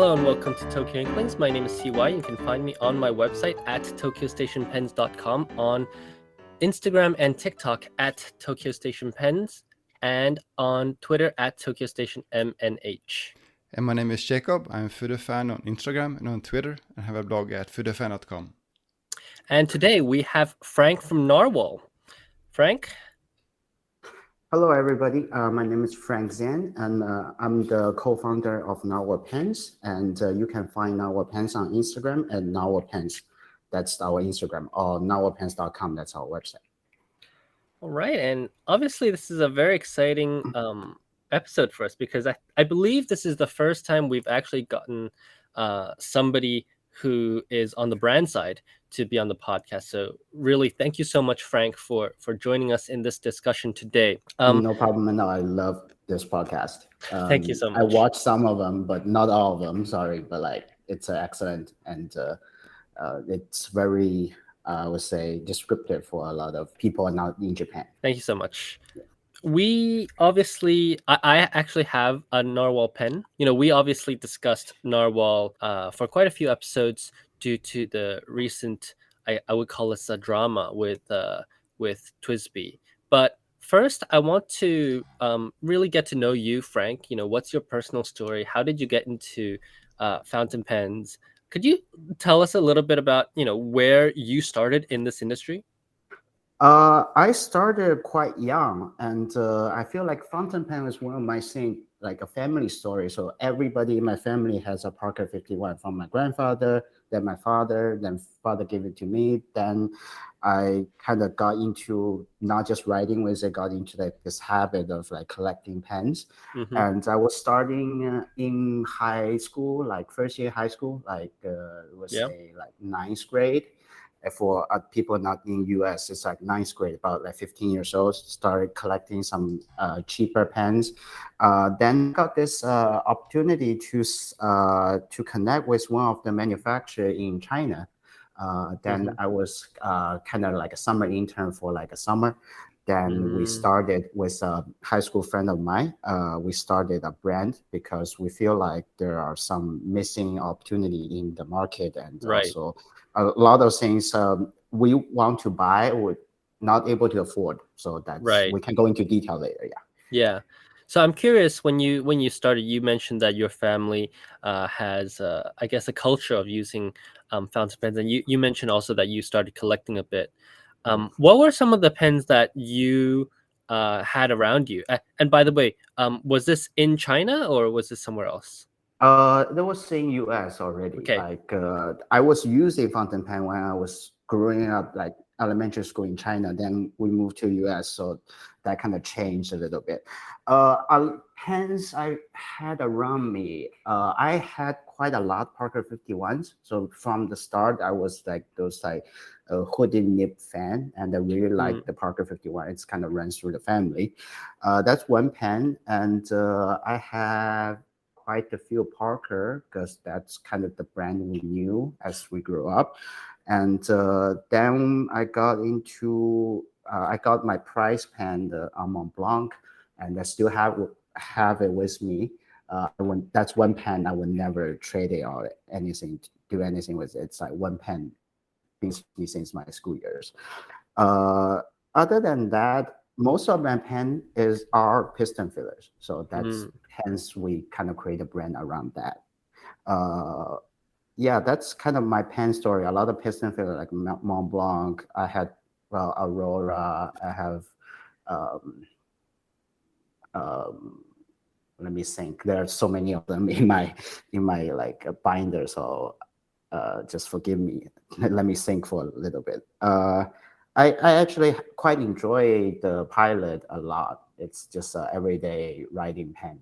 Hello and welcome to Tokyo Inklings. My name is CY. You can find me on my website at tokyostationpens.com, on Instagram and TikTok at Tokyo Station Pens, and on Twitter at Tokyo Station MNH. And my name is Jacob. I'm a food fan on Instagram and on Twitter, and have a blog at foodfan.com. And today we have Frank from Narwhal. Frank? Hello, everybody. My name is Frank Zan, and I'm the co-founder of Narwhal Pens. And you can find Narwhal Pens on Instagram at Narwhal Pens. That's our Instagram, or narwhalpens.com. That's our website. All right. And obviously, this is a very exciting episode for us because I believe this is the first time we've actually gotten somebody who is on the brand side to be on the podcast. So really, thank you so much, Frank, for joining us in this discussion today. No problem at all. I love this podcast. Thank you so much. I watched some of them, but not all of them. Sorry, but it's excellent, and it's very, I would say, descriptive for a lot of people not in Japan. Thank you so much. We obviously, I actually have a Narwhal pen. We obviously discussed Narwhal for quite a few episodes due to the recent, I would call this a drama with TWSBI. But first, I want to really get to know you, Frank. What's your personal story? How did you get into fountain pens? Could you tell us a little bit about, where you started in this industry? I started quite young, and I feel like fountain pen is one of my things, like a family story. So everybody in my family has a Parker 51, from my grandfather, then my father, then father gave it to me. Then I kind of got into not just writing with it, got into this habit of collecting pens. Mm-hmm. And I was starting in high school, like first year high school, say ninth grade. For people not in US, it's like ninth grade, about 15 years old, started collecting some cheaper pens. Then got this opportunity to connect with one of the manufacturers in China. Then I was kind of like a summer intern for a summer. Then we started with a high school friend of mine. We started a brand because we feel like there are some missing opportunity in the market, and also a lot of things we want to buy, we're not able to afford. So that's we can go into detail later. Yeah. So I'm curious, when you started, you mentioned that your family has, I guess, a culture of using fountain pens, and you mentioned also that you started collecting a bit. What were some of the pens that you had around you? And by the way, was this in China or was this somewhere else? That was in US already. Okay. I was using fountain pen when I was growing up, like elementary school in China. Then we moved to US, so that kind of changed a little bit. Pens I had around me, I had quite a lot Parker 51s. So from the start, I was those hooded nib fan, and I really like the Parker 51. It's kind of runs through the family. That's one pen, and I have quite a few Parker because that's kind of the brand we knew as we grew up. And then I got my prize pen, the Mont Blanc, and I still have it with me. That's one pen I would never trade it or do anything with it. It's like one pen been with me since my school years. Other than that, most of my pen are piston fillers. So hence we kind of create a brand around that. That's kind of my pen story. A lot of piston filler, like Mont Blanc. I had Aurora. I have let me think. There are so many of them in my binder. So just forgive me. Let me think for a little bit. I actually quite enjoy the Pilot a lot. It's just an everyday writing pen.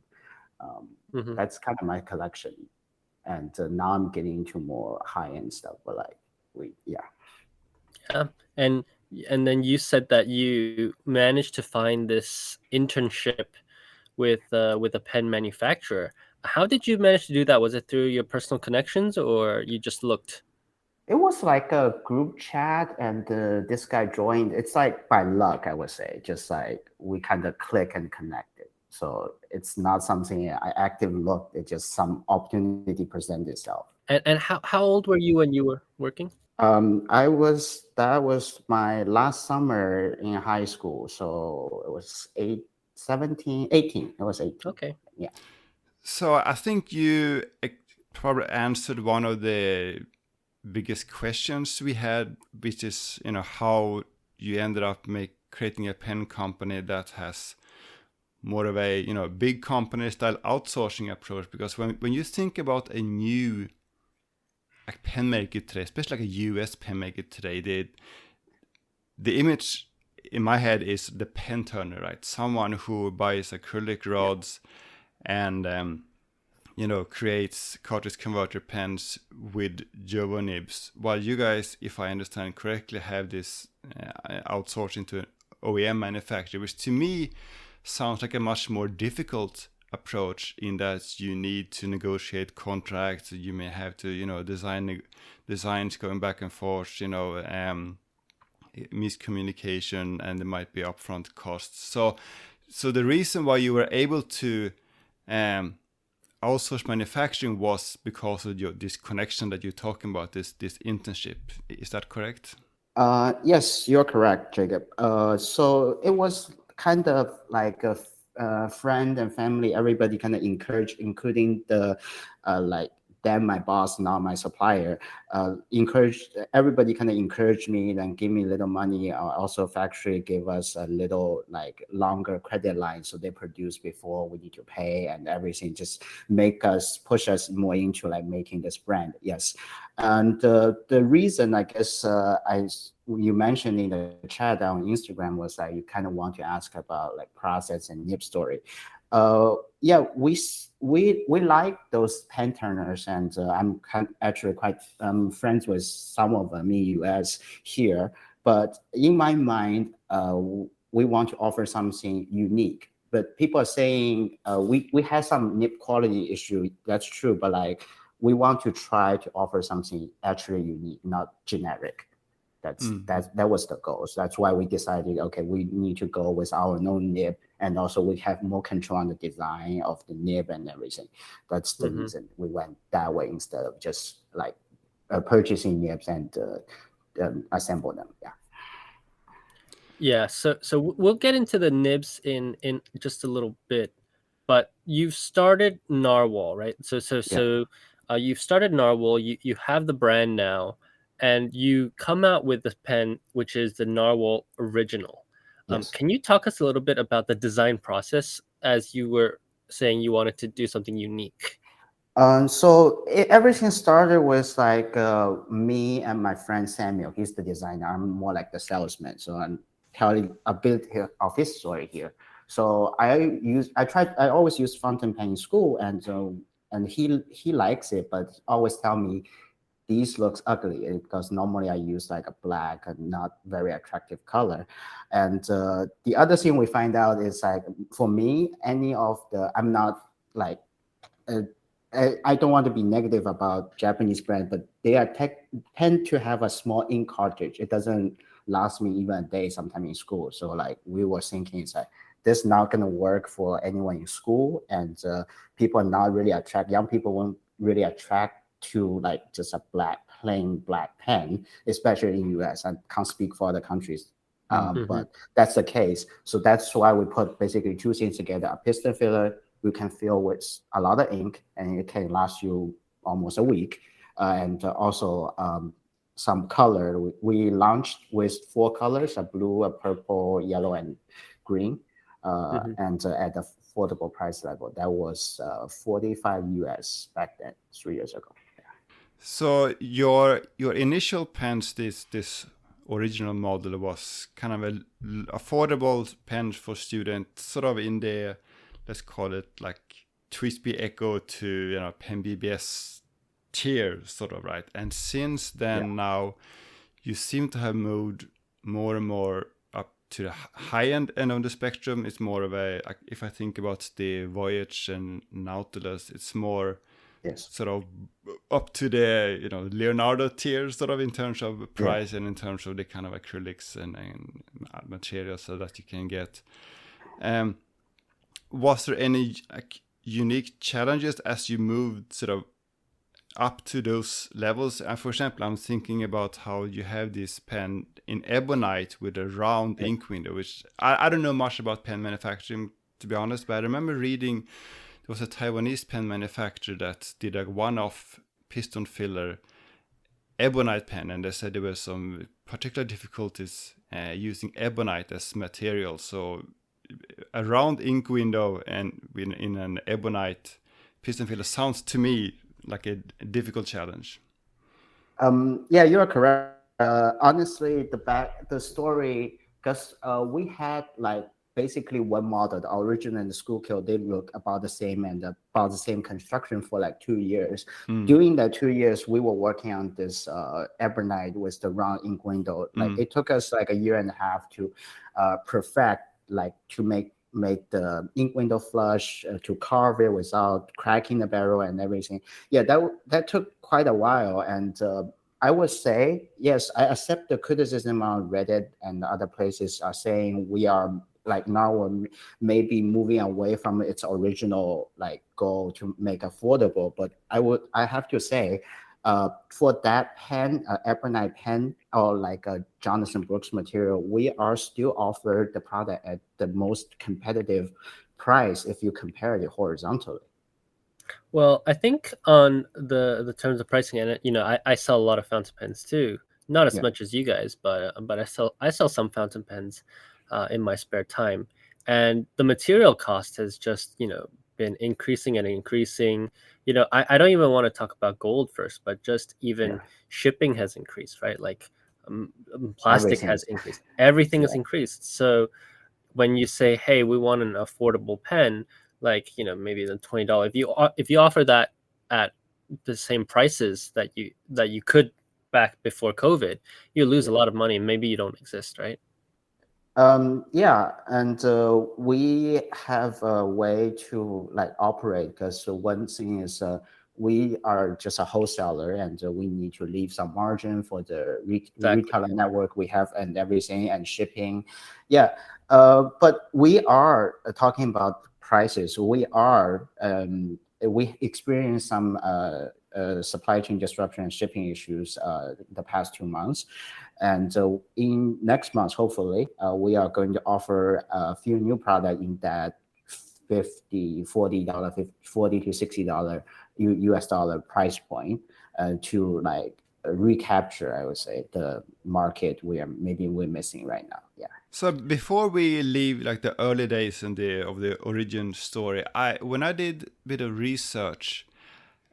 That's kind of my collection. And now I'm getting into more high-end stuff, but Yeah, and then you said that you managed to find this internship with a pen manufacturer. How did you manage to do that? Was it through your personal connections, or you just looked? It was like a group chat, and this guy joined. It's like by luck, I would say. Just like we kind of click and connected. So it's not something I actively looked. It's just some opportunity present itself. And how old were you when you were working? That was my last summer in high school. So it was 18. It was 18. Okay. Yeah. So I think you probably answered one of the biggest questions we had, which is, how you ended up creating a pen company that has more of a, big company style outsourcing approach. Because when you think about a new pen maker today, especially like a US pen maker today, the image in my head is the pen turner, right? Someone who buys acrylic rods and creates cartridge converter pens with Jowo nibs, while you guys, if I understand correctly, have this outsourcing to an OEM manufacturer, which to me sounds like a much more difficult approach, in that you need to negotiate contracts, you may have to designs going back and forth, miscommunication, and there might be upfront costs. So the reason why you were able to outsource manufacturing was because of this connection that you're talking about, this internship. Is that correct? Yes, you're correct, Jacob. So it was kind of like a friend and family. Everybody kind of encouraged, including the like them, my boss, now my supplier. Encouraged everybody, kind of encouraged me, then give me a little money. Also, factory gave us a little like longer credit line, so they produce before we need to pay and everything. Just push us more into like making this brand. Yes, and the reason, I guess, you mentioned in the chat on Instagram was that you kind of want to ask about like process and nib story. Yeah, we like those pen turners, and I'm actually quite friends with some of them in US here. But in my mind, we want to offer something unique. But people are saying we have some nib quality issue. That's true, but like we want to try to offer something actually unique, not generic. That was the goal. So that's why we decided, okay, we need to go with our known nib, and also we have more control on the design of the nib and everything. That's the reason we went that way instead of just like purchasing nibs and assemble them. Yeah. Yeah, so we'll get into the nibs in just a little bit, but you've started Narwhal, right? You've started Narwhal. You have the brand now, and you come out with this pen, which is the Narwhal Original. Yes. Can you talk us a little bit about the design process, as you were saying you wanted to do something unique? Everything started with like me and my friend Samuel. He's the designer. I'm more like the salesman. So I'm telling a bit of his story here. So I always use fountain pen in school, and he likes it, but he always tell me these looks ugly, because normally I use like a black and not very attractive color. And the other thing we find out is like, for me, I'm not like I don't want to be negative about Japanese brand, but they tend to have a small ink cartridge. It doesn't last me even a day sometime in school. So like we were thinking, it's like this not gonna work for anyone in school, and people are not really young people won't really attract to like just a plain black pen, especially in US. I can't speak for other countries. But that's the case. So that's why we put basically two things together: a piston filler you can fill with a lot of ink, and it can last you almost a week. And also some color. We launched with 4 colors: a blue, a purple, yellow, and green. And at the affordable price level. That was 45 US back then, 3 years ago. So your initial pens, this original model, was kind of a affordable pen for students, sort of in the, let's call it like TWSBI Echo to Pen BBS tier, sort of, right? And since then, now you seem to have moved more and more up to the high end of the spectrum. It's more of a, like, if I think about the Voyage and Nautilus, it's more sort of up to the Leonardo tier, sort of, in terms of price and in terms of the kind of acrylics and materials so that you can get. was there any like unique challenges as you moved sort of up to those levels? And for example, I'm thinking about how you have this pen in ebonite with a round ink window, which I don't know much about pen manufacturing, to be honest, but I remember reading there was a Taiwanese pen manufacturer that did a one-off piston filler ebonite pen, and they said there were some particular difficulties using ebonite as material. So a round ink window and in an ebonite piston filler sounds to me like a difficult challenge. Yeah, you are correct. Honestly, the story, because we had like basically one model, the original and the school kill, they look about the same and about the same construction for like 2 years. During that 2 years, we were working on this ebonite with the round ink window. Like it took us like a year and a half to perfect, like to make the ink window flush, to carve it without cracking the barrel and everything. Yeah, that took quite a while. And I would say, yes, I accept the criticism on Reddit and other places are saying we are like now we're maybe moving away from its original like goal to make affordable. But I have to say, for that pen, ebonite pen, or like a Jonathan Brooks material, we are still offered the product at the most competitive price if you compare it horizontally. Well, I think on the terms of pricing, and I sell a lot of fountain pens too. Not as much as you guys, but I sell some fountain pens in my spare time, and the material cost has just been increasing and increasing. I don't even want to talk about gold first, but just even shipping has increased, right? Like plastic Everything. has increased. Everything has increased. So when you say, hey, we want an affordable pen, like maybe the $20, if you offer that at the same prices that you could back before COVID, you lose a lot of money and maybe you don't exist, right? Yeah, and we have a way to like operate, because one thing is we are just a wholesaler, and we need to leave some margin for the retailer network we have and everything and shipping. Yeah, but we are talking about prices. We experienced some supply chain disruption and shipping issues the past 2 months. And in next month, hopefully, we are going to offer a few new products in that $40 to $60 US dollar price point to like recapture, I would say, the market we're missing right now. Yeah. So before we leave like the early days of the origin story, when I did a bit of research,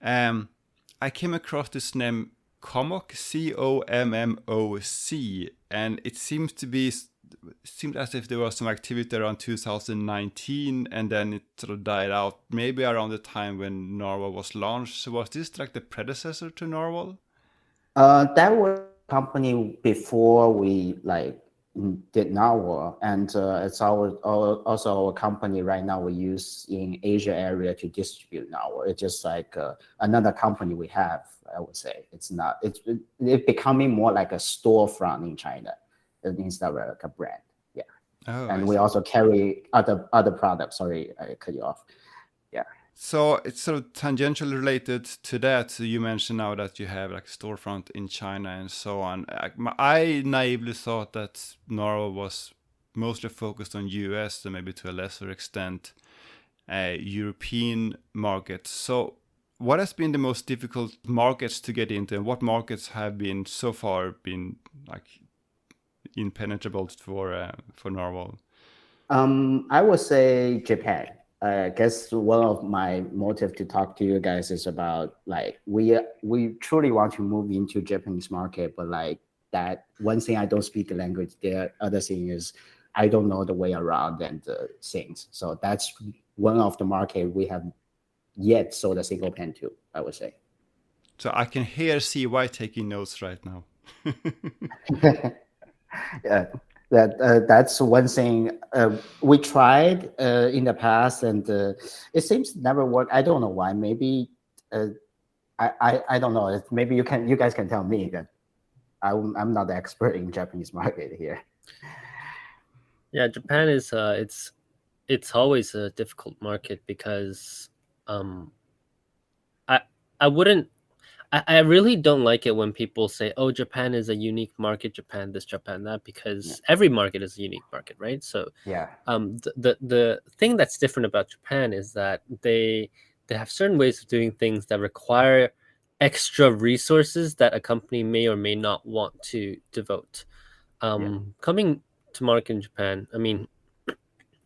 I came across this name Commoc, COMMOC, and it seemed as if there was some activity around 2019, and then it sort of died out, maybe around the time when Narwhal was launched. So was this like the predecessor to Narwhal? That was a company before we like did Narwhal, and it's also our company right now we use in Asia area to distribute Narwhal. It's just like another company we have. I would say it's becoming more like a storefront in China instead of like a brand. Yeah. Oh, and we also carry other products. Sorry, I cut you off. Yeah. So it's sort of tangentially related to that. So you mentioned now that you have like storefront in China and so on. I naively thought that Narwhal was mostly focused on US and maybe to a lesser extent European markets. So what has been the most difficult markets to get into, and what markets have been so far been like impenetrable for Narwhal? I would say Japan. I guess one of my motive to talk to you guys is about like we truly want to move into Japanese market, but like that one thing I don't speak the language. The other thing is I don't know the way around and things. So that's one of the market we have yet sold a single pen to, I would say. So I can hear CY taking notes right now. Yeah, that's one thing we tried in the past, and it seems to never work. I don't know why. Maybe I don't know. Maybe you guys can tell me that I'm not the expert in Japanese market here. Yeah, Japan is it's always a difficult market because I I wouldn't I really don't like it when people say, "Oh, Japan is a unique market, Japan this, Japan that," Yeah, because every market is a unique market, right? So yeah, the thing that's different about Japan is that they have certain ways of doing things that require extra resources that a company may or may not want to devote. yeah. Coming to market in Japan, I mean,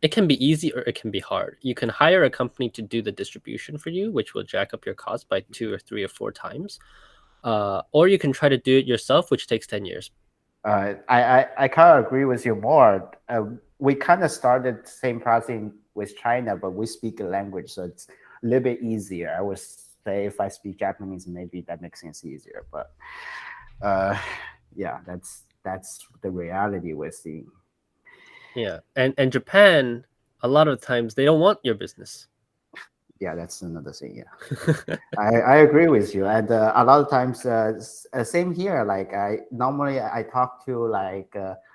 it can be easy or it can be hard. You can hire a company to do the distribution for you, which will jack up your cost by 2 or 3 or 4 times. Or you can try to do it yourself, which takes 10 years. I kind of agree with you more. We kind of started same process with China, but we speak a language, so it's a little bit easier. I would say if I speak Japanese, maybe that makes things easier. But uh, yeah, that's the reality we're seeing. Yeah. And Japan, a lot of times they don't want your business. Yeah, that's another thing. Yeah. I agree with you, and a lot of times, same here. Like I normally I talk to like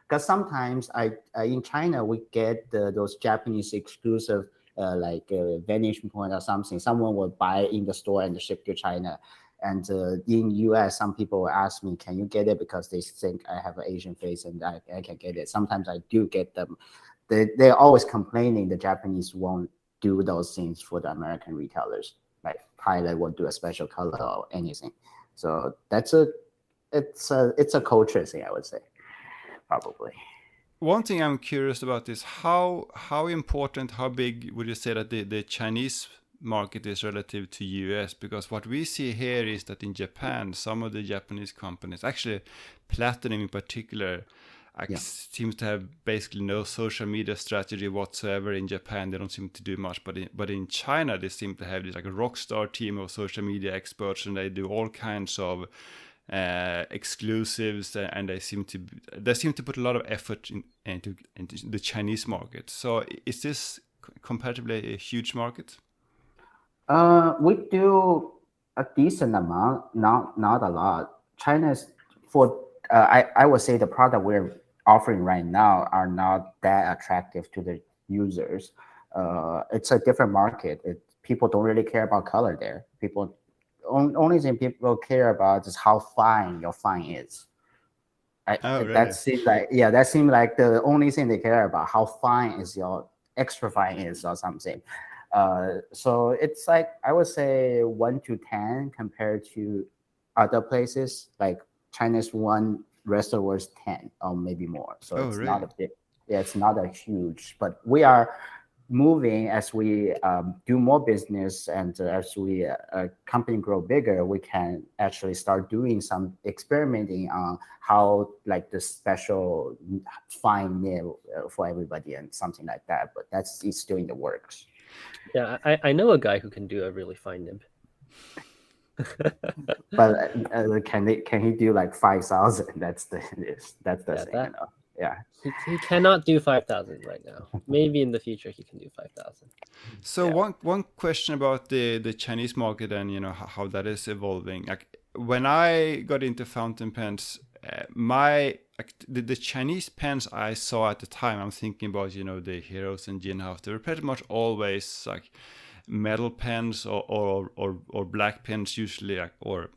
because sometimes I in China we get those Japanese exclusive like vanishing point or something. Someone will buy in the store and ship to China, and in US some people will ask me, "Can you get it?" Because they think I have an Asian face and I can get it. Sometimes I do get them. They're always complaining the Japanese won't do those things for the American retailers like pilot will do a special color or anything. So it's a culture thing, I would say, probably. One thing I'm curious about is how important, how big would you say that the Chinese market is relative to US? Because what we see here is that in Japan, some of the Japanese companies, actually Platinum in particular, Yeah. seems to have basically no social media strategy whatsoever in Japan. They don't seem to do much, but in China they seem to have this like a rock star team of social media experts, and they do all kinds of exclusives, and they seem to put a lot of effort into the Chinese market. So is this comparatively a huge market? We do a decent amount, not a lot. China's for I would say the product we're offering right now are not that attractive to the users. It's a different market. People don't really care about color there. Only thing people care about is how fine your fine is. Oh, That really? seems like yeah, that seems like the only thing they care about. How fine is your extra fine is or something. So it's like I would say 1 to 10 compared to other places like China's one, rest of the world's 10 or maybe more. So Oh, it's not really? a big, yeah, it's not a huge, but we are moving as we do more business and as we company grow bigger, we can actually start doing some experimenting on how like the special fine meal for everybody and something like that. But that's it's still in the works. Yeah, I know a guy who can do a really fine nib. But can he do like 5,000? That's the Yeah, thing, you that know. Yeah. he cannot do 5,000 right now. Maybe in the future he can do 5,000. So Yeah. one question about the Chinese market and how that is evolving. Like when I got into fountain pens, my like, the Chinese pens I saw at the time, I'm thinking about the Heroes and Jinhouse. They were pretty much always like metal pens or black pens usually, or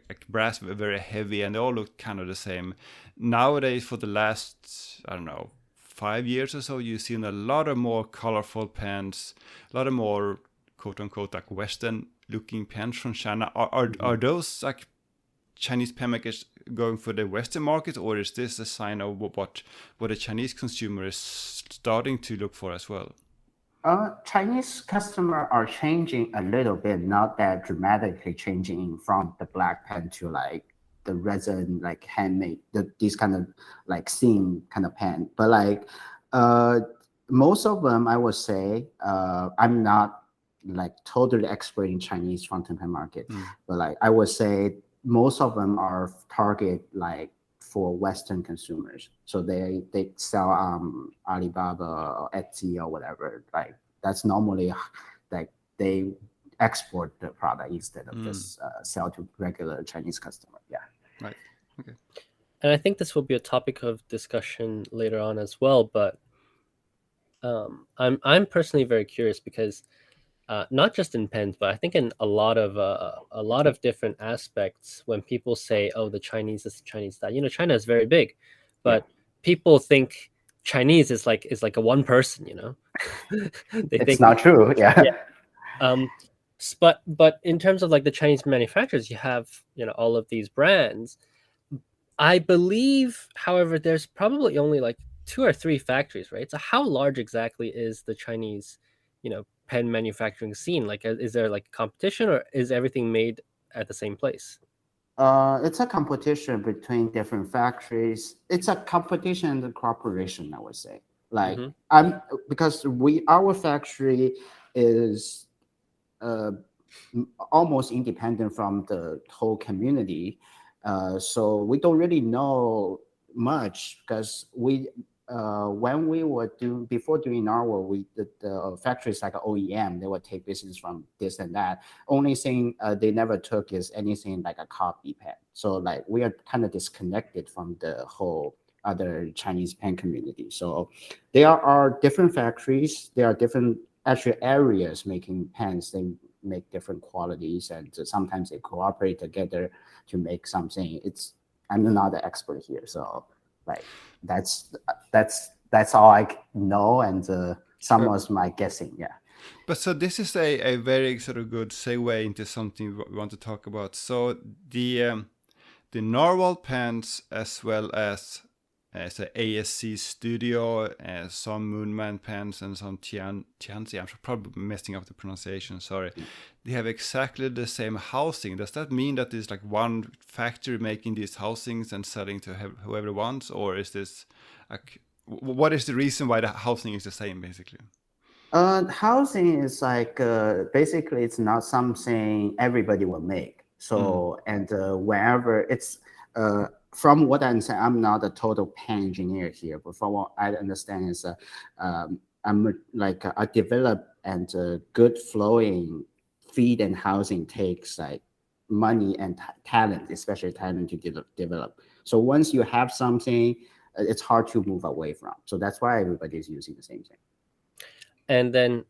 like brass, very heavy, and they all look kind of the same. Nowadays, for the last, I don't know, 5 years or so, you've seen a lot of more colorful pens, a lot of more quote unquote like Western looking pens from China. Are those like Chinese pen makers going for the Western market, or is this a sign of what the Chinese consumer is starting to look for as well? Chinese customer are changing a little bit, not that dramatically changing from the black pen to like the resin, like handmade, these kind of like seam kind of pen. But like uh, most of them, I would say, I'm not like totally expert in Chinese fountain pen market, Mm. but like I would say most of them are target like for Western consumers. So they sell Alibaba or Etsy or whatever. Like that's normally like they export the product instead of Mm. just sell to regular Chinese customer. Yeah. Right. Okay. And I think this will be a topic of discussion later on as well, but I'm personally very curious because not just in pens, but I think in a lot of different aspects. When people say, "Oh, the Chinese this, the Chinese that," China is very big, Yeah, but people think Chinese is like a one person. They it's think, not true. yeah. Yeah. Um, but in terms of like the Chinese manufacturers, you have all of these brands. I believe, however, there's probably only like two or three factories, right? So how large exactly is the Chinese, pen manufacturing scene? Like, is there like competition, or is everything made at the same place? It's a competition between different factories. It's a competition and cooperation, I would say. Like Mm-hmm. I'm because our factory is uh, almost independent from the whole community. So we don't really know much because when we were doing before doing Narwhal, the factories like OEM, they would take business from this and that. Only thing they never took is anything like a copy pen. So like we are kind of disconnected from the whole other Chinese pen community. So there are different factories. There are different actually areas making pens. They make different qualities, and sometimes they cooperate together to make something. I'm not the expert here, so like that's that's all I know, and some Sure. was my guessing. Yeah. But so this is a very sort of good segue into something we want to talk about. So the Narwhal Pens, as well as a ASC Studio, some Moonman pens, and some Tianzi. I'm probably messing up the pronunciation. Sorry. They have exactly the same housing. Does that mean that there's like one factory making these housings and selling to whoever wants, or is this like what is the reason why the housing is the same basically? Housing is like basically it's not something everybody will make. Mm. So and wherever it's from what I understand, I'm not a total pen engineer here, but from what I understand is like I develop and good flowing feed and housing takes like money and talent, especially talent to develop. So once you have something, it's hard to move away from. So that's why everybody is using the same thing. And then,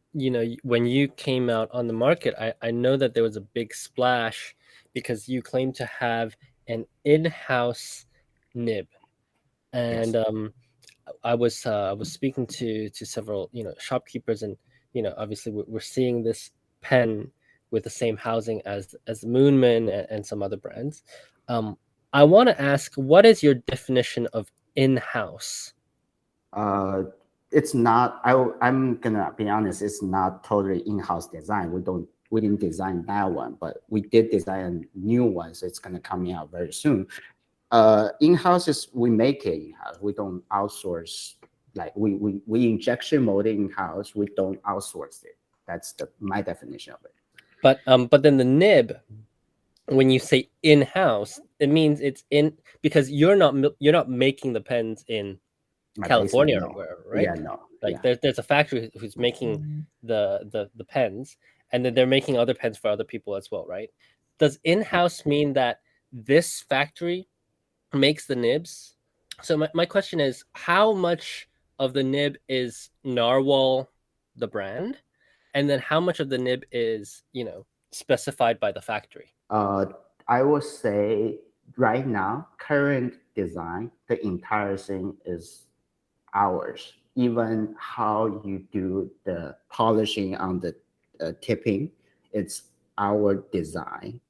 when you came out on the market, I know that there was a big splash because you claimed to have an in-house nib. And Yes. I was speaking to several shopkeepers, and obviously we're seeing this pen with the same housing as Moonman and some other brands. Um, I want to ask, what is your definition of in-house? Uh, it's not. I'm gonna be honest. It's not totally in-house design. We didn't design that one, but we did design a new one. So it's gonna come out very soon. In-house is we make it in-house. We don't outsource. Like we injection mold it in-house. We don't outsource it. That's my definition of it. But then the nib, when you say in-house, it means it's in, because you're not making the pens in My basement, California or no. wherever, right? Yeah, no. Like Yeah. there's a factory who's making the pens, and then they're making other pens for other people as well, right? Does in-house mean that this factory makes the nibs? So my question is, how much of the nib is Narwhal, the brand, and then how much of the nib is specified by the factory? Uh, I would say right now, current design, the entire thing is ours. Even how you do the polishing on the tipping, it's our design.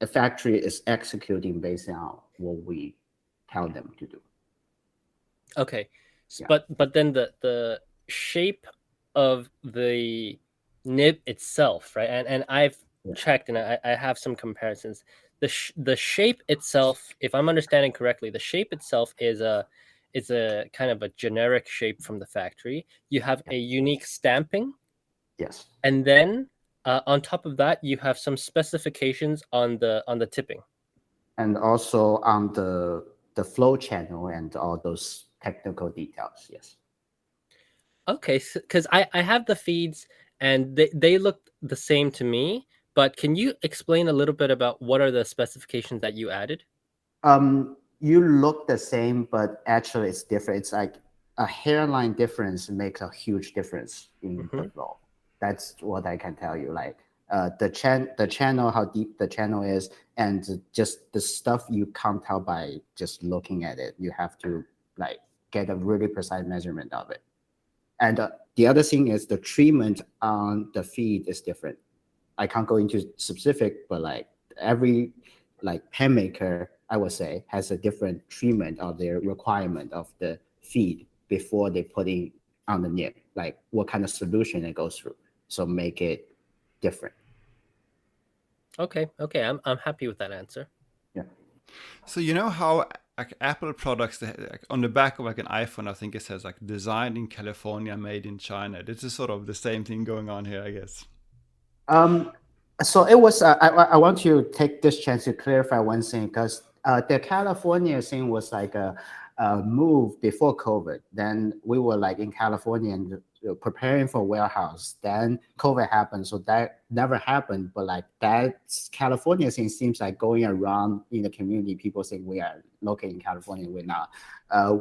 A factory is executing based on what we tell them to do. Okay. Yeah. But then the shape of the nib itself, right? And I've Yeah. checked, and I have some comparisons. The shape itself, if I'm understanding correctly, the shape itself is a kind of a generic shape from the factory. You have Yeah. a unique stamping, Yes. and then on top of that, you have some specifications on the tipping. And also on the flow channel and all those technical details. Yes. Okay, because I have the feeds, and they look the same to me, but can you explain a little bit about what are the specifications that you added? You look the same, but actually it's different. It's like a hairline difference makes a huge difference in the Mm-hmm. flow. That's what I can tell you. Like the channel, how deep the channel is, and just the stuff you can't tell by just looking at it. You have to like get a really precise measurement of it. And the other thing is the treatment on the feed is different. I can't go into specific, but like every like pen maker, I would say, has a different treatment of their requirement of the feed before they put it on the nib, like what kind of solution it goes through. So make it different. Okay, I'm happy with that answer. Yeah. So you know how like Apple products like, on the back of like an iPhone, I think it says like designed in California, made in China. This is sort of the same thing going on here, I guess. Um, so it was. I want to take this chance to clarify one thing because the California thing was like a move before COVID. Then we were like in California and preparing for warehouse. Then COVID happened, so that never happened. But like that California thing seems like going around in the community. People think we are located in California. We're not.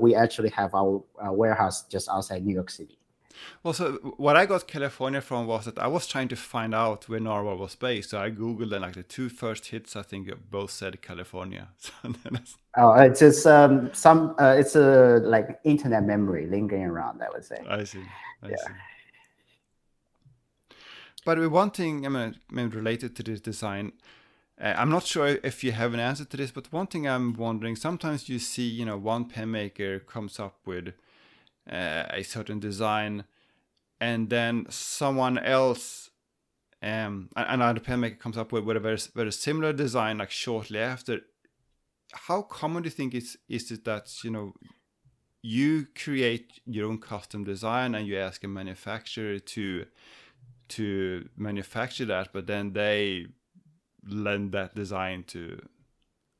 We actually have our warehouse just outside New York City. Well, so what I got California from was that I was trying to find out where Narwhal was based. So I Googled and like the two first hits, I think both said California. So Oh, it's just some. It's a like internet memory lingering around. I would say. I see. I Yeah. see. But one thing, I mean, maybe related to this design, I'm not sure if you have an answer to this, but one thing I'm wondering, sometimes you see, you know, one pen maker comes up with a certain design, and then someone else, another pen maker comes up with a very, very similar design, like shortly after. How common do you think is it that, you know, you create your own custom design and you ask a manufacturer to manufacture that, but then they lend that design to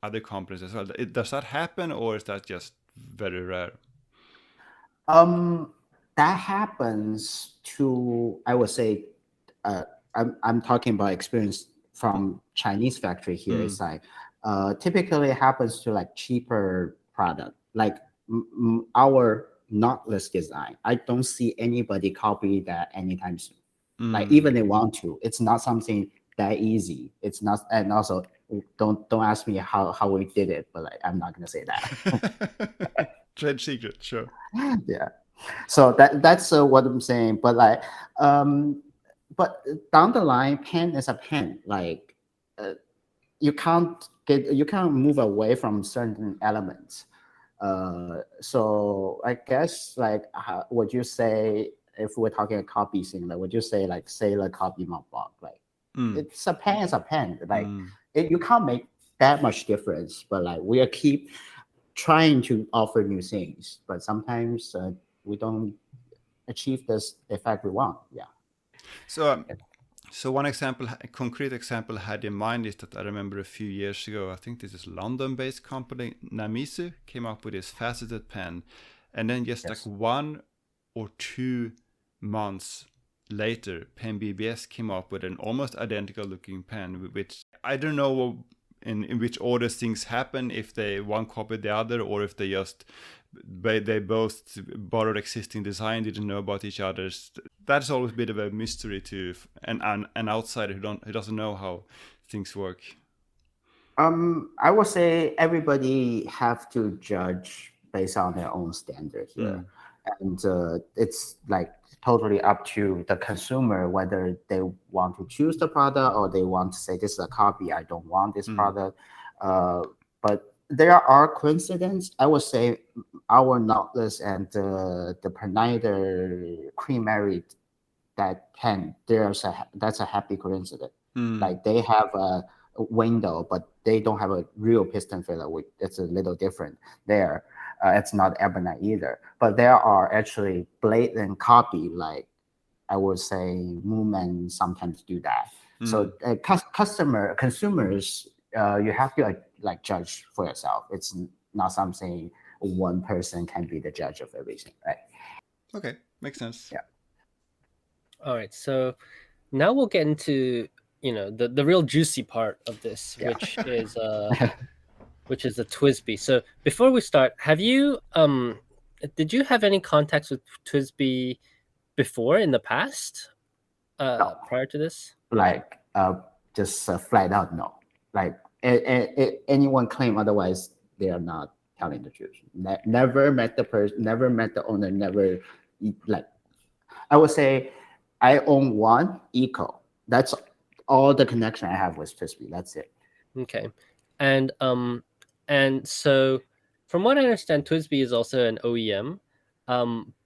other companies as well? Does that happen, or is that just very rare? That happens to. I would say. I'm talking about experience from Chinese factory here. It's like typically it happens to like cheaper product, like our knotless design. I don't see anybody copy that anytime soon. Like even they want to, it's not something that easy. It's not, and also don't ask me how we did it, but like I'm not gonna say that. Trade secret, sure. Yeah. So that's what I'm saying. But like, but down the line, pen is a pen. Like, you can't move away from certain elements. So I guess like, would you say if we're talking a copy thing, like would you say like Sailor copy Mont Blanc? Like, it's a pen, it's a pen. Like, you can't make that much difference. But like we are keep trying to offer new things, but sometimes we don't achieve this effect we want. Yeah. So one example, a concrete example I had in mind is that I remember a few years ago, I think this is London-based company, Namisu, came up with this faceted pen. And then just like 1 or 2 months later, Pen BBS came up with an almost identical looking pen, which I don't know in which order things happen, if they one copied the other, or if they both borrowed existing design, didn't know about each other's. That's always a bit of a mystery to an outsider who doesn't know how things work. I would say everybody have to judge based on their own standard here, and it's like totally up to the consumer whether they want to choose the product or they want to say this is a copy. I don't want this product. But there are coincidences. I would say our knotless and the Pernider cream married that pen. That's a happy coincidence. Like they have a window, but they don't have a real piston filler. It's a little different there. It's not ebonite either. But there are actually blatant copy. Like I would say, Mooman sometimes do that. So consumers, you have to like judge for yourself. It's not something one person can be the judge of everything, right? Okay, makes sense. Yeah. All right, so now we'll get into the real juicy part of this, which is the TWSBI. So before we start, have you did you have any contacts with TWSBI before in the past, No, prior to this? like just flat out no. Like anyone claim otherwise, they are not telling the truth. Never met the person, never met the owner, never like I would say I own one eco. That's all the connection I have with Frisbee. That's it. Okay, and so from what I understand, TWSBI is also an OEM,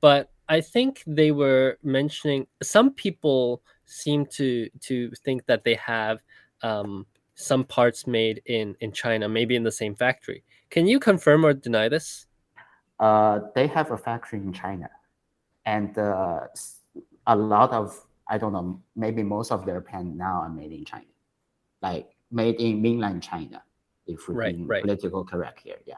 but I think they were mentioning some people seem to think that they have some parts made in China, maybe in the same factory. Can you confirm or deny this? They have a factory in China, and a lot of I don't know, maybe most of their pen now are made in China, like made in mainland China, if we're Right, being right. political correct here. Yeah.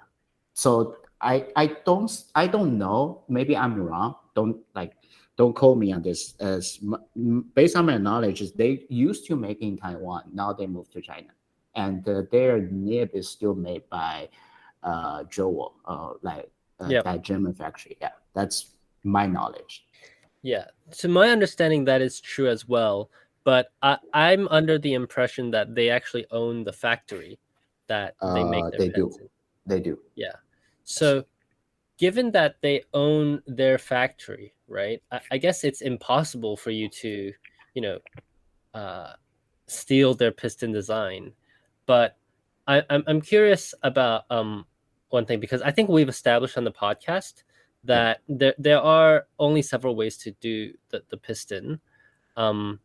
So I don't know. Maybe I'm wrong. Don't quote me on this. Based on my knowledge, is they used to make in Taiwan. Now they moved to China, and their nib is still made by Joel, Yeah, that German factory. Yeah, that's my knowledge. yeah. To my understanding, that is true as well. But I'm under the impression that they actually own the factory that they make their They pens do, in. they do. Yeah. Yes. So given that they own their factory, right? I guess it's impossible for you to, you know, uh, steal their piston design. But I'm curious about one thing, because I think we've established on the podcast Yeah. that there are only several ways to do the piston. Um,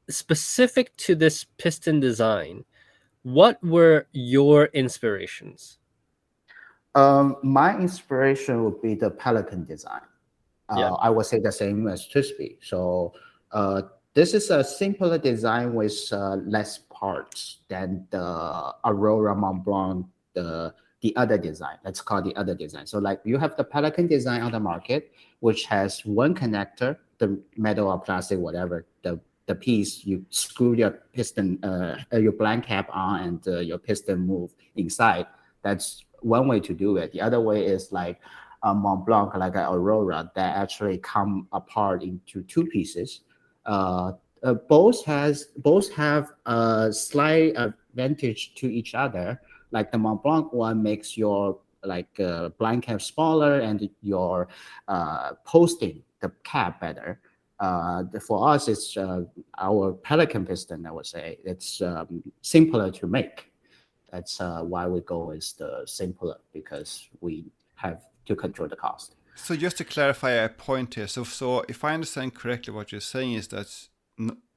Specific to this piston design, what were your inspirations? My inspiration would be the Pelican design. Yeah, I would say the same as Twisby. So uh, this is a simpler design with less parts than the Aurora Mont Blanc, the other design. Let's call the other design. So like you have the Pelican design on the market, which has one connector, the metal or plastic, whatever, the piece you screw your piston, your blank cap on, and your piston move inside. That's one way to do it. The other way is like Mont Blanc, like an Aurora, that actually come apart into two pieces. Both have a slight advantage to each other. Like the Mont Blanc one makes your blank cap smaller and your posting the cap better. For us, it's our Pelican piston. I would say it's simpler to make. That's why we go with the simpler because we have to control the cost. So just to clarify a point here, so if I understand correctly, what you're saying is that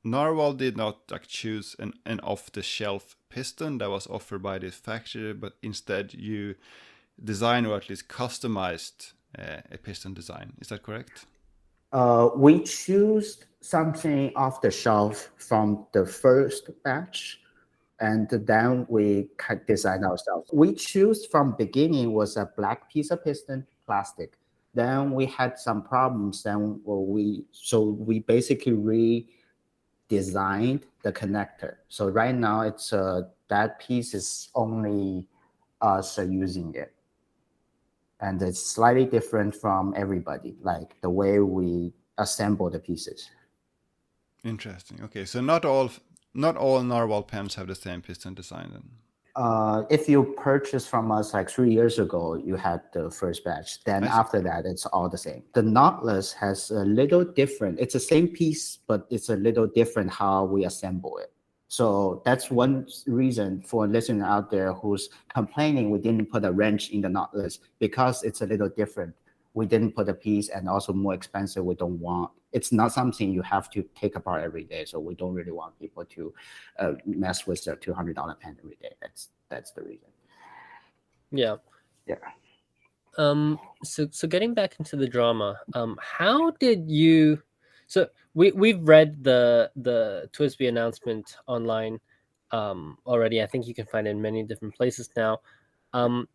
Narwhal did not like choose an off-the-shelf piston that was offered by this factory, but instead you designed or at least customized a piston design. Is that correct? We choose something off the shelf from the first batch, and then we design ourselves. We choose from beginning was a black piece of piston, plastic. Then we had some problems. Then we basically redesigned the connector. So right now it's that piece is only us using it, and it's slightly different from everybody, like the way we assemble the pieces. Interesting. Okay, so not all Narwhal pens have the same piston design then. If you purchased from us like 3 years ago, you had the first batch. Then I see. after that, it's all the same. The knotless has a little different. It's the same piece, but it's a little different how we assemble it. So that's one reason for a listener out there who's complaining we didn't put a wrench in the knotless because it's a little different. We didn't put a piece and also more expensive. We don't want. It's not something you have to take apart every day. So we don't really want people to mess with their $200 pen every day. That's the reason. yeah. Yeah. So getting back into the drama, how did you? So we've read the TWSBI announcement online, already. I think you can find it in many different places now. Um,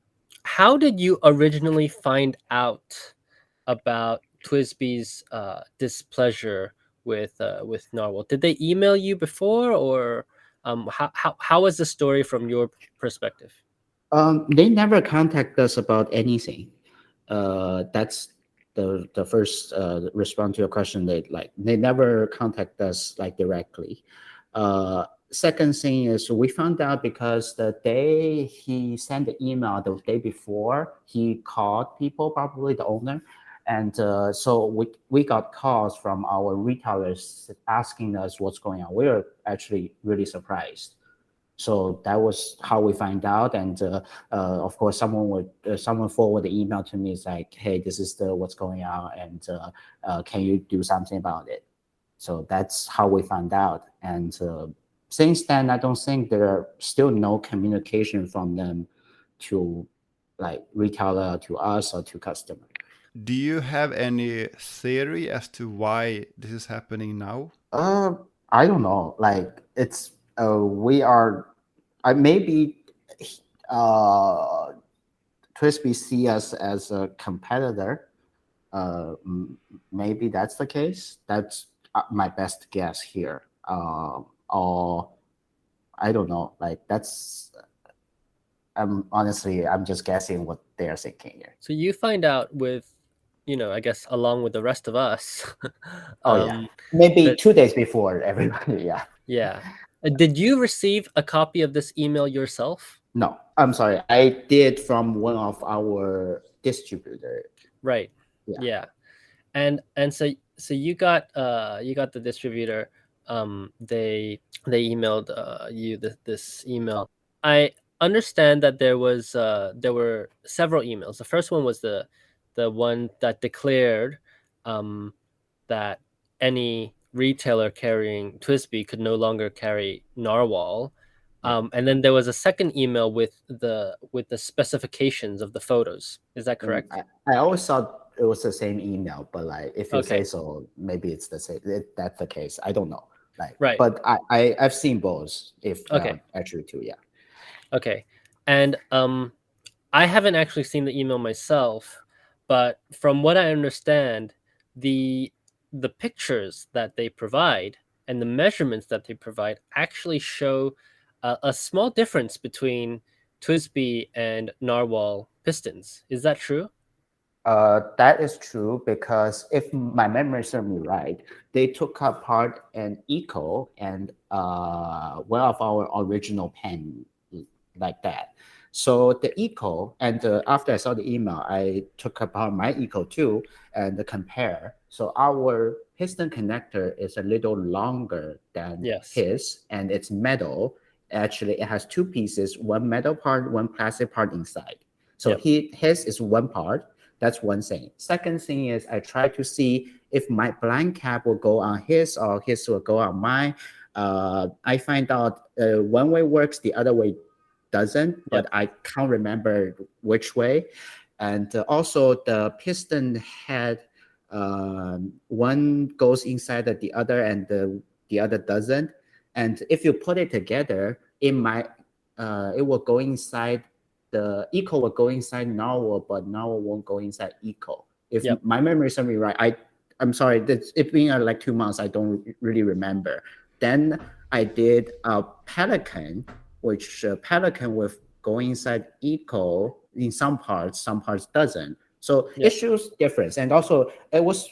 how did you originally find out about TWSBI's displeasure with Narwhal? Did they email you before, or how was the story from your perspective? They never contact us about anything. That's the first response to your question. They never contact us like directly. Second thing is we found out because the day he sent the email, the day before he called people, probably the owner, and so we got calls from our retailers asking us what's going on. We were actually really surprised. So that was how we find out, and of course, someone forward the email to me. It's like, hey, this is the what's going on, and can you do something about it? So that's how we found out. And since then, I don't think there are still no communication from them to like retailer, to us, or to customer. Do you have any theory as to why this is happening now? Uh, I don't know. Like it's we are. I maybe uh Twisby see us as a competitor. Maybe that's the case. That's my best guess here. Or I don't know. Like that's. I'm just guessing what they're thinking here. So you find out with, I guess along with the rest of us, Oh yeah, maybe that 2 days before everybody. Yeah. yeah. Did you receive a copy of this email yourself? No, I'm sorry. I did from one of our distributor. Right. Yeah. Yeah. And so you got the distributor. They emailed you this email. I understand that there were several emails. The first one was the one that declared um that any retailer carrying Twisby could no longer carry Narwhal. Yeah. And then there was a second email with the specifications of the photos. Is that And correct? I always thought it was the same email, but like if you say Okay. so, maybe it's the same. That's the case. I don't know. Like, Right. but I've seen both. If Okay. actually too, yeah. Okay. And I haven't actually seen the email myself, but from what I understand, the the pictures that they provide and the measurements that they provide actually show a small difference between Twisby and Narwhal pistons. Is that true? That is true because if my memory serves me right, they took apart an Eco and one of our original pen like that. So the Eco, and after I saw the email, I took apart my Eco too and compare. So our piston connector is a little longer than Yes. his, and it's metal. Actually, it has two pieces: one metal part, one plastic part inside. So Yep. his is one part. That's one thing. Second thing is I try to see if my blind cap will go on his or his will go on mine. I find out one way works, the other way doesn't, but Yep. I can't remember which way. And also the piston head, one goes inside the other and the other doesn't. And if you put it together, it will go inside the Eco will go inside Narwhal, but Narwhal won't go inside Eco. If Yep. my memory serves me right, I'm sorry, it's been like 2 months. I don't really remember. Then I did a Pelican, which Pelican will go inside Eco in some parts doesn't. So it Yep. shows difference. And also, it was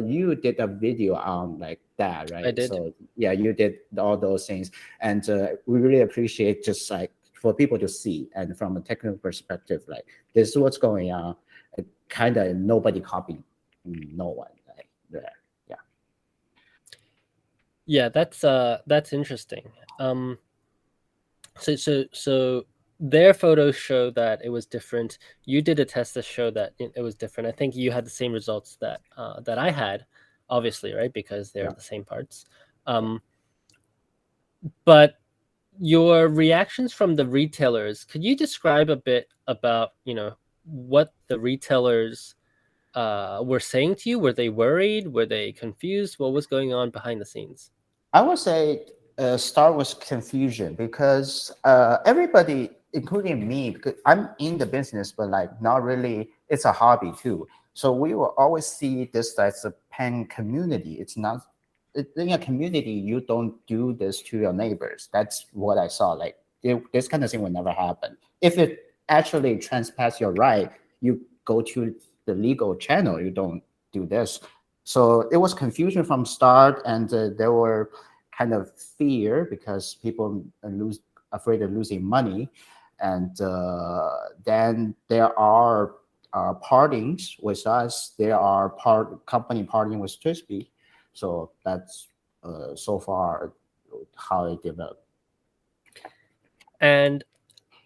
you did a video on like that, I right? did. So yeah, you did all those things, and we really appreciate just like for people to see and from a technical perspective, like this is what's going on. Kind of nobody copied, no one like there. Yeah. Yeah, that's interesting. So their photos show that it was different. You did a test that showed that it was different. I think you had the same results that I had, obviously, right? Because they're Yeah. the same parts. Um, but your reactions from the retailers, could you describe a bit about, what the retailers were saying to you? Were they worried? Were they confused? What was going on behind the scenes? I would say start with confusion because everybody, including me, because I'm in the business, but like not really. It's a hobby too. So we will always see this as a pen community. It's not in a community. You don't do this to your neighbors. That's what I saw. Like this kind of thing will never happen. If it actually transpass your right, you go to the legal channel. You don't do this. So it was confusion from start, and there were kind of fear because people afraid of losing money, and then there are partings with us. There are company partying with Twisby. So that's so far how it developed. And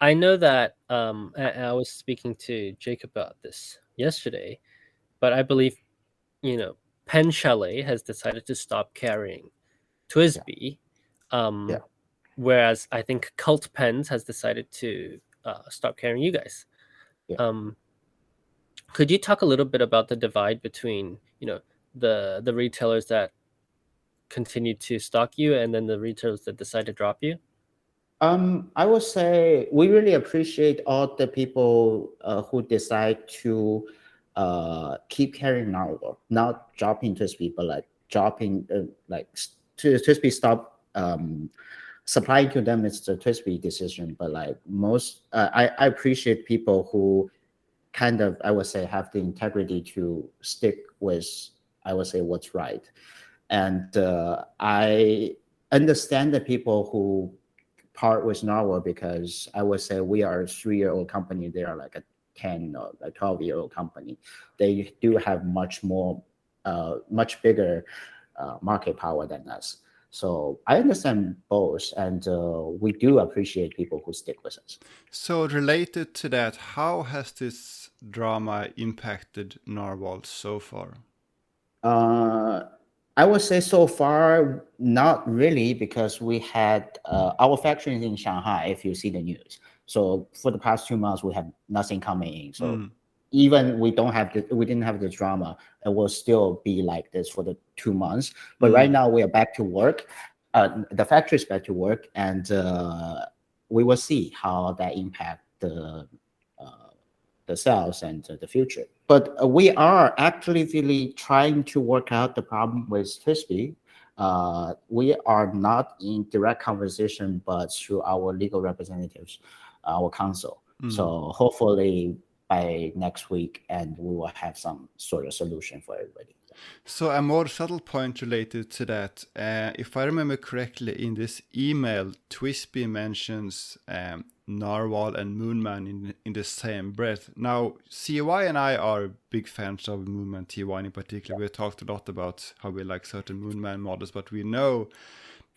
I know that I was speaking to Jake about this yesterday, but I believe, Pen Chalet has decided to stop carrying Yeah, Twisby, yeah. whereas I think Cult Pens has decided to stop carrying you guys. Yeah. Um, could you talk a little bit about the divide between, the retailers that continue to stock you and then the retailers that decide to drop you? I would say we really appreciate all the people who decide to keep carrying Narwhal, not dropping Twisby, but like dropping, to Twisby stop supplying to them. It's the Twisby decision, but like I appreciate people who kind of, I would say, have the integrity to stick with, I would say, what's right. And I understand the people who part with Narwhal because I would say we are a 3-year-old company. They are like a 10 or like 12-year-old company. They do have much bigger market power than us. So I understand both, and we do appreciate people who stick with us. So related to that, how has this drama impacted Narwhal so far? I would say so far, not really, because we had our factory is in Shanghai, if you see the news. So for the past 2 months, we have nothing coming in. So even we didn't have the drama, it will still be like this for the 2 months. But right now we are back to work. The factory is back to work, and we will see how that impact the sales and the future. But we are actively trying to work out the problem with Twisby. We are not in direct conversation, but through our legal representatives, our counsel. So hopefully by next week, and we will have some sort of solution for everybody. So a more subtle point related to that, if I remember correctly, in this email, Twisby mentions Narwhal and Moonman in the same breath. Now, CY and I are big fans of Moonman T1 in particular. We've talked a lot about how we like certain Moonman models, but we know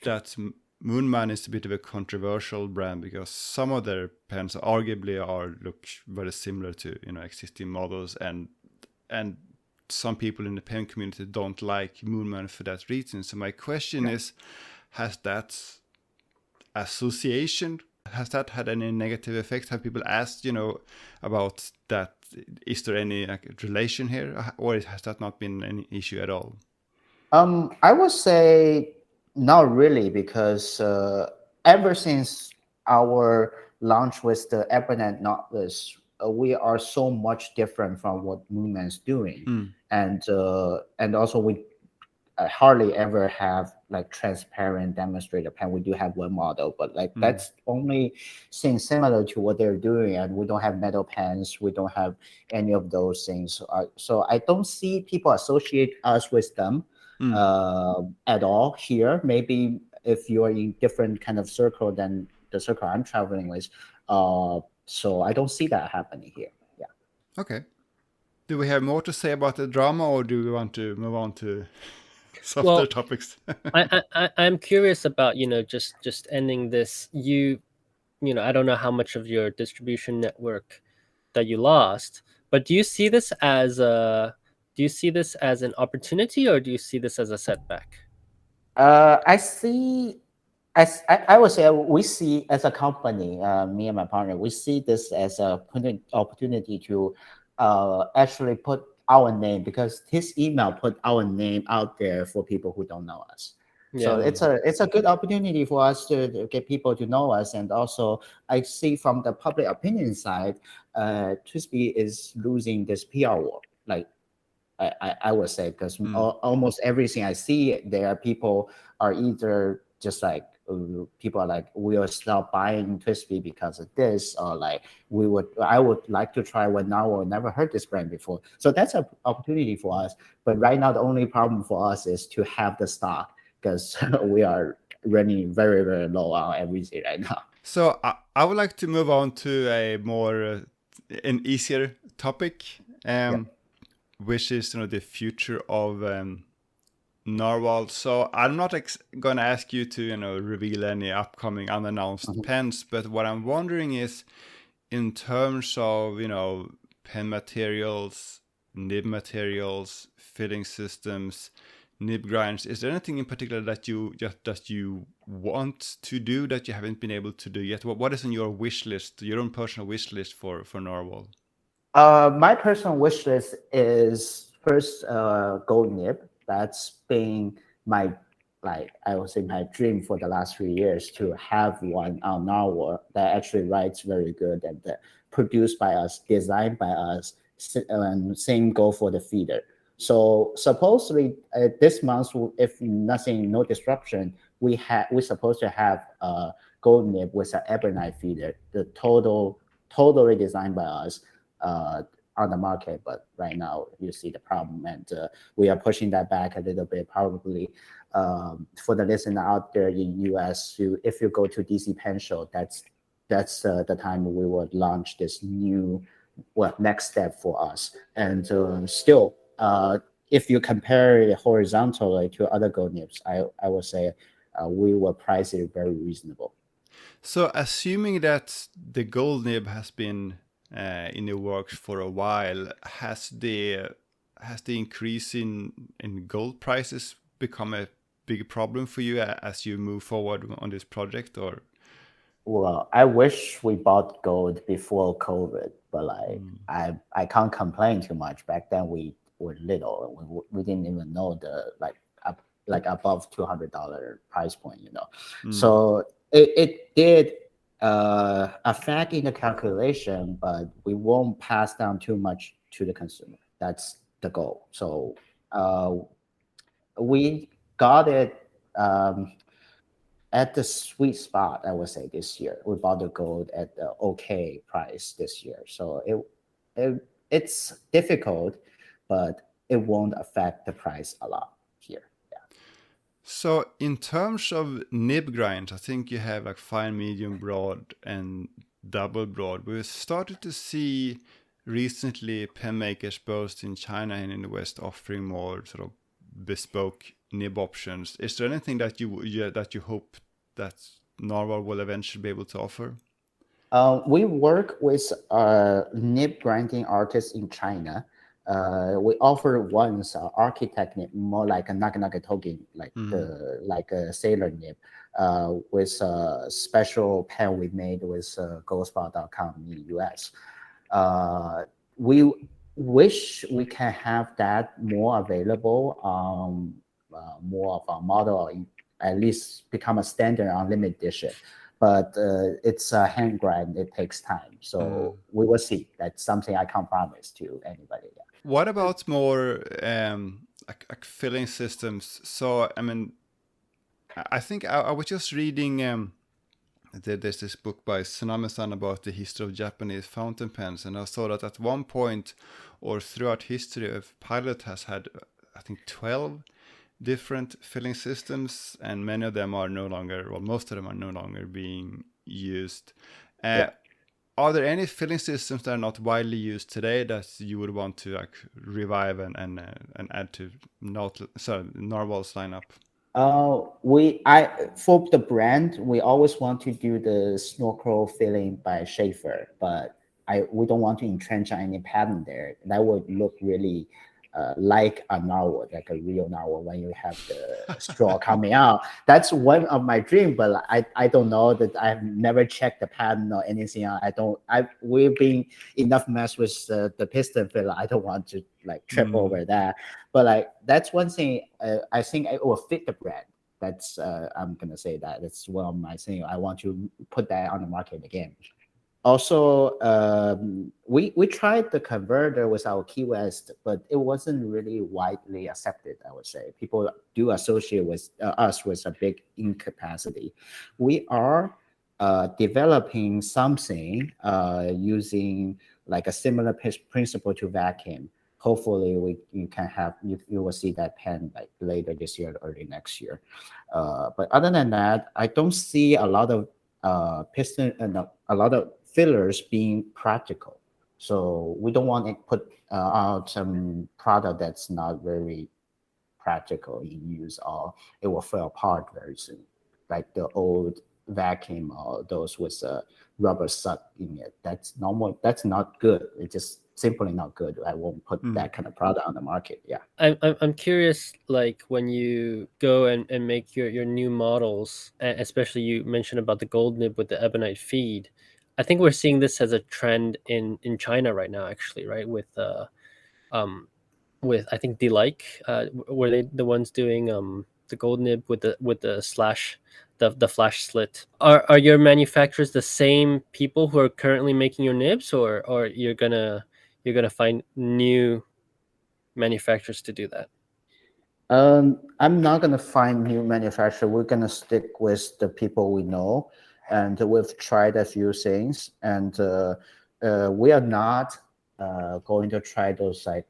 that Moonman is a bit of a controversial brand because some of their pens arguably look very similar to existing models, and some people in the pen community don't like Moonman for that reason. So my question is, has that association, has that had any negative effect? Have people asked, about that? Is there any relation here, or has that not been an issue at all? I would say not really, because ever since our launch with the Ebernet Nautilus, we are so much different from what Moonman's doing, and also we hardly ever have like transparent demonstrator pen. We do have one model, but like that's only thing similar to what they're doing, and we don't have metal pens. We don't have any of those things. So I don't see people associate us with them at all here. Maybe if you're in different kind of circle than the circle I'm traveling with. So I don't see that happening here. Yeah. Okay. Do we have more to say about the drama, or do we want to move on to softer topics? I'm curious about, just ending this. I don't know how much of your distribution network that you lost, but do you see this as an opportunity, or do you see this as a setback? I see. As I would say, we see as a company, me and my partner, we see this as a opportunity to actually put our name, because his email put our name out there for people who don't know us. So it's a good opportunity for us to get people to know us, and also I see from the public opinion side, Twisby is losing this PR war. Like I would say, because almost everything I see there, people are either just like people are like, we will stop buying Twisby because of this, or like I would like to try one now, or never heard this brand before. So that's an opportunity for us. But right now, the only problem for us is to have the stock, because we are running very, very low on everything right now. So I would like to move on to a more an easier topic, which is the future of Narwhal. So I'm not going to ask you to reveal any upcoming unannounced pens, but what I'm wondering is, in terms of pen materials, nib materials, filling systems, nib grinds, is there anything in particular that you want to do that you haven't been able to do yet? What is on your wish list, your own personal wish list for Narwhal? My personal wish list is first gold nib. That's been my, like, I would say my dream for the last 3 years, to have one on Narwhal that actually writes very good, and produced by us, designed by us. Same goal for the feeder. So supposedly this month, if nothing, no disruption, we're supposed to have a gold nib with an ebonite feeder, the totally designed by us. On the market, but right now you see the problem, and we are pushing that back a little bit. Probably for the listener out there in US, if you go to DC Pen Show, that's the time we will launch this new next step for us. And still, if you compare it horizontally to other gold nibs, I would say we will price it very reasonable. So assuming that the gold nib has been in the works for a while, has the increase in gold prices become a big problem for you as you move forward on this project? Or well, I wish we bought gold before COVID, but like I can't complain too much. Back then we were little, we didn't even know the like above $200 price point, So it did affect in the calculation, but we won't pass down too much to the consumer. That's the goal. So we got it at the sweet spot, I would say, this year. We bought the gold at the okay price this year. So it's difficult, but it won't affect the price a lot here. So in terms of nib grinds, I think you have like fine, medium, broad, and double broad. We've started to see recently pen makers both in China and in the West offering more sort of bespoke nib options. Is there anything that you hope that Narwhal will eventually be able to offer? We work with nib grinding artists in China. We offer once architect nib, more like a naga token, like like a sailor nib, with a special pen we made with goldspot.com in the US. We wish we can have that more available, more of our model, or at least become a standard on limited edition. But it's a hand grind. It takes time. So we will see. That's something I can't promise to anybody yet. What about more like filling systems? So, I mean, I think I was just reading, there's this book by Tsunami-san about the history of Japanese fountain pens, and I saw that at one point or throughout history, Pilot has had, I think, 12 different filling systems, and many of them are no longer, well, most of them are no longer being used. Are there any filling systems that are not widely used today that you would want to like revive and add to Narwhal's lineup? For the brand, we always want to do the snorkel filling by Schaefer, but we don't want to entrench on any pattern there. That would look really like a narwhal, like a real narwhal when you have the straw coming out. That's one of my dreams, but I don't know that. I've never checked the pattern or anything. We've been enough mess with the piston filler. I don't want to like trip over that. But like that's one thing I think it will fit the brand. That's I'm gonna say that it's one of my things. I want to put that on the market again. Also, we tried the converter with our Key West, but it wasn't really widely accepted. I would say people do associate with us with a big ink capacity. We are developing something using like a similar principle to vacuum. Hopefully, you can have you will see that pen like later this year, or early next year. But other than that, I don't see a lot of piston and a lot of fillers being practical. So we don't want to put out some product that's not very practical in use, or it will fall apart very soon, like the old vacuum or those with a rubber suck in it. That's normal. That's not good. It's just simply not good. I won't put that kind of product on the market. Yeah. I'm curious, like when you go and make your new models, especially you mentioned about the gold nib with the ebonite feed. I think we're seeing this as a trend in China right now, actually, right? Um with I think Delike, were they the ones doing the gold nib with the slash the flash slit? Are your manufacturers the same people who are currently making your nibs, or you're gonna find new manufacturers to do that? I'm not gonna find new manufacturer. We're gonna stick with the people we know, and we've tried a few things, and we are not going to try those like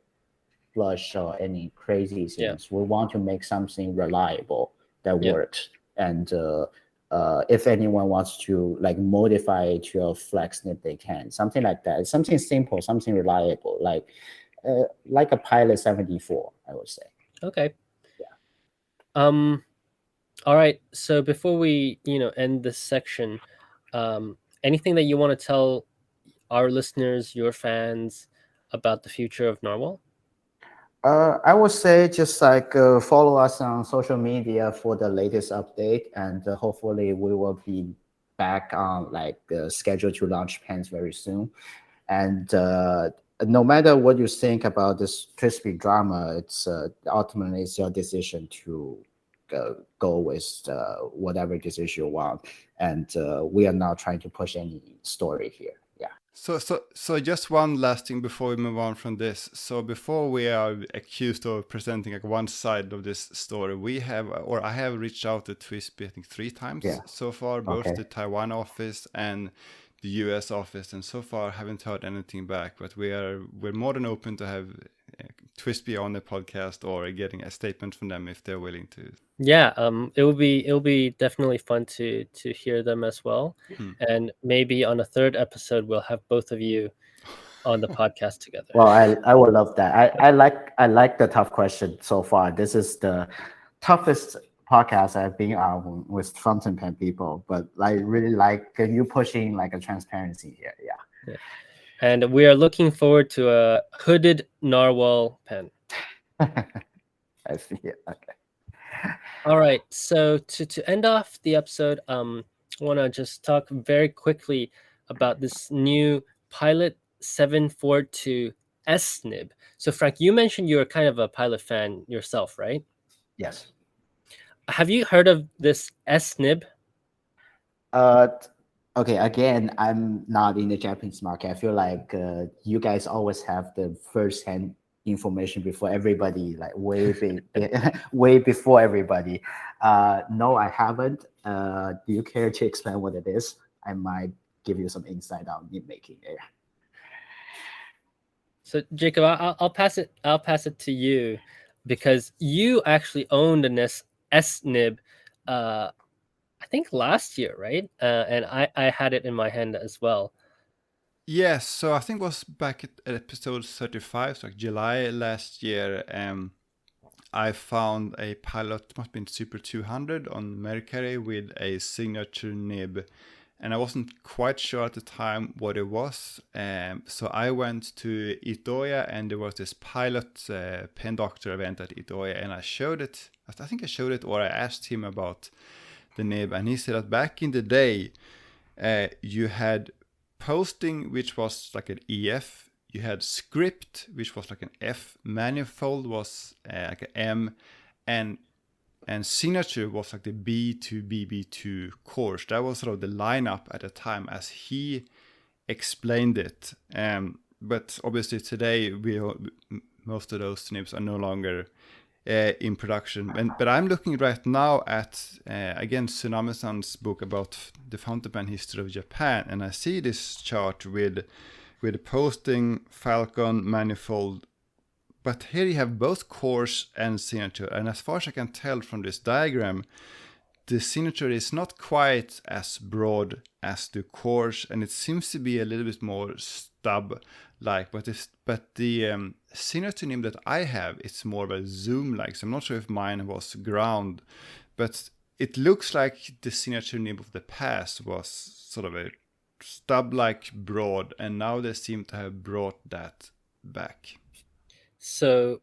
flush or any crazy Yeah. things. We want to make something reliable that Yeah. works, and if anyone wants to like modify it to a flex nib, they can. Something like that. Something simple, something reliable, like a Pilot 74, I would say. Okay. Um. All right. So before we end this section, anything that you want to tell our listeners, your fans, about the future of Narwhal? I would say just like follow us on social media for the latest update, and hopefully we will be back on like schedule to launch pens very soon. And no matter what you think about this crispy drama, it's ultimately it's your decision to go with whatever decision you want. And we are not trying to push any story here. Yeah. So just one last thing before we move on from this. So before we are accused of presenting like one side of this story, I have reached out to Twisby I think 3 times so far, both the Taiwan office and the US office, and so far haven't heard anything back. But we're more than open to have Twisby on the podcast or getting a statement from them if they're willing to. Yeah, it'll be definitely fun to hear them as well, and maybe on a third episode we'll have both of you on the podcast together. Well, I would love that. I like the tough question so far. This is the toughest podcast I've been on with fountain pen people, but I really like you pushing like a transparency here. Yeah. And we are looking forward to a hooded narwhal pen. I see it. Okay. All right. So to end off the episode, I want to just talk very quickly about this new Pilot 742 S nib. So Frank, you mentioned you're kind of a Pilot fan yourself, right? Yes. Have you heard of this S nib? Okay. Again, I'm not in the Japanese market. I feel like you guys always have the first-hand information before everybody, like way before everybody. No, I haven't. Do you care to explain what it is? I might give you some insight on nib making. Yeah. So Jacob, I'll pass it. I'll pass it to you because you actually owned an S nib. I think last year, right? And I had it in my hand as well. Yes, so I think it was back at episode 35, so like July last year. I found a Pilot, must have been Super 200 on Mercari with a signature nib, and I wasn't quite sure at the time what it was. So I went to Itoya, and there was this Pilot pen doctor event at Itoya, and I showed it. I think I showed it, or I asked him about the nib, and he said that back in the day, you had posting, which was like an EF. You had script, which was like an F. Manifold was like an M, and signature was like the B to BB2 course. That was sort of the lineup at the time, as he explained it. But obviously today most of those nibs are no longer in production. But I'm looking right now at again Tsunami-san's book about the fountain pen history of Japan, and I see this chart with posting, falcon, manifold. But here you have both course and signature, and as far as I can tell from this diagram, the signature is not quite as broad as the course, and it seems to be a little bit more stub-like. But the signature nib that I have, it's more of a zoom-like. So I'm not sure if mine was ground, but it looks like the signature nib of the past was sort of a stub-like broad, and now they seem to have brought that back. So